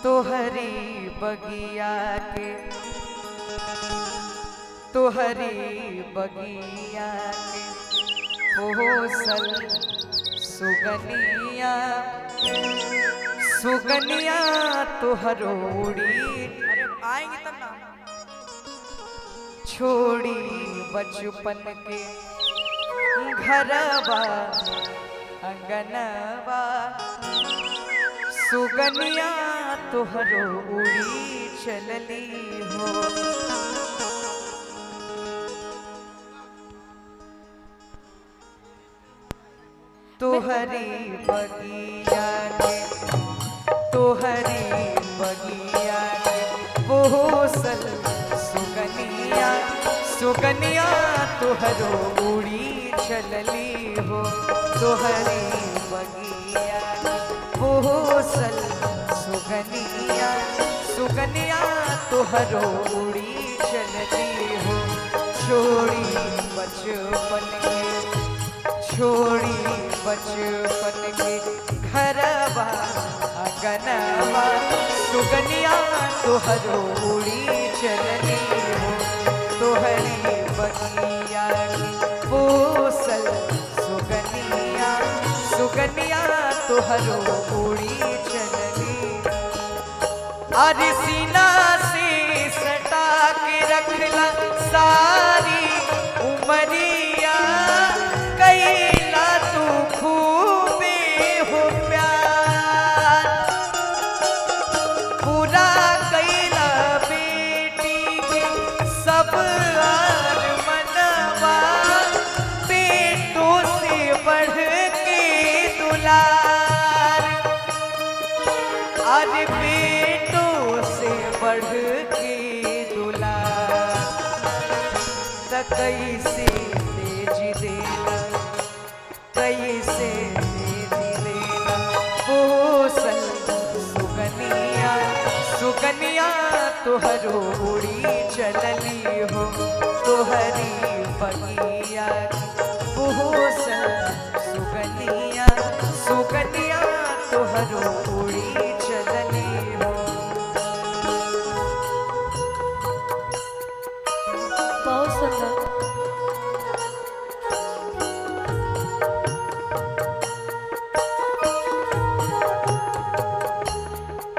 तोहरी बगिया के तोहरी बगिया के ओसल सुगनिया सुगनिया तोहरो उड़ी। अरे आएंगे तब ना। छोड़ी बचपन के घरवा अंगनवा सुगनिया तोहरो उड़ी चलली हो। तोहरी बगिया के तोहरी बगिया के ओसल सुगनिया सुगनिया तोहरो उड़ी चलली हो। तोहरी बगिया ओसल सुगनिया सुगनिया तोहरो उड़ी चलली हो। छोड़ी बचपन के छोड़ी बचपन के घरवा अंगनवा सुगनिया तोहरो उड़ी चलली हो। तोहरी बगिया की ओसल सुगनिया सुगनिया तोहरो उड़ी चलली। अरे सीना से सटा के रखला सारी उमरिया कैला तू खूबे हो प्यार पूरा कैला बेटी के सब मनवा बेटों से बढ़ के दुलार। अरे बेटों से बढ़ के दुलार त कैसे तेजी देना कैसे तेजी देना ओसल सुगनिया सुगनिया तोहरो उड़ी चलली हो। तोहरी बगिया ओसल सुगनिया सुगनिया तोहरो उड़ी चलली हो। बहुत सुंदर।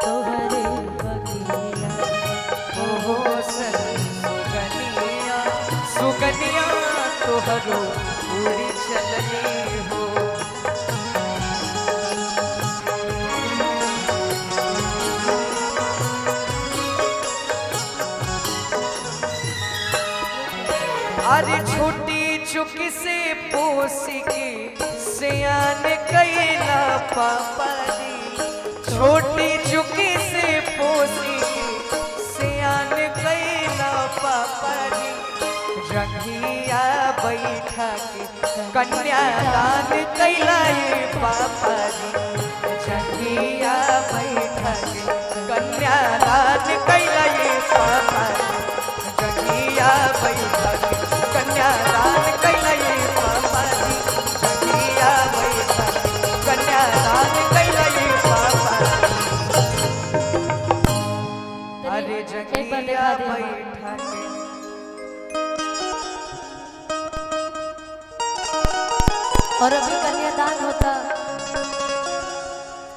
तोहरे बगिया ओसल सुगनिया सुगनिया तोहरो उड़ी चलली हो। अरे छोटी चुकी से पोस के सियान कैला पापा जी छोटी चुकी से पोस के सियान कैला पापा जी। रंगिया बैठा के कन्यादान कैला ये पापा जी। रंगिया बैठा के कन्यादान कैला ये पापा जी। रंगिया बैठा के कन्यादान कैला ये पापा जी। रंगिया बैठा के कन्यादान कैला ये पापा जी। अरे जंगिया बैठा के और अभी कन्यादान होता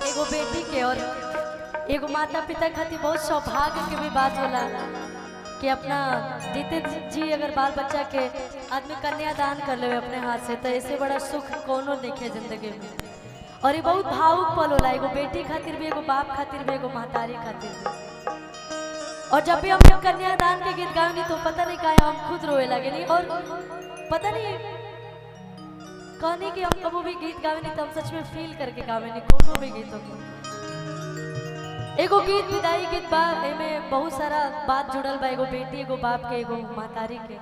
एगो बेटी के और एगो माता पिता खातिर बहुत सौभाग्य के भी बात होला कि अपना जीते जी अगर बाल बच्चा के आदमी कन्यादान कर ले अपने हाथ से तो ऐसे बड़ा सुख कोनो देखे जिंदगी में। और ये बहुत भावुक पल होला एगो बेटी खातिर भी एगो बाप खातिर भी एगो महतारी खातिर भी। और जब भी हम लोग कन्यादान के गीत गाएंगे तो पता नहीं क्या हम खुद रोए लगे और पता नहीं कहनी कि हम कबो भी गीत गावे नहीं तो हम सच में फील करके गावे नहीं कोनो भी गीत हो। एगो गीत विदाई गीत बा एमे बहुत सारा बात जुड़ल बा एगो बेटी एगो बाप के एगो महतारी के।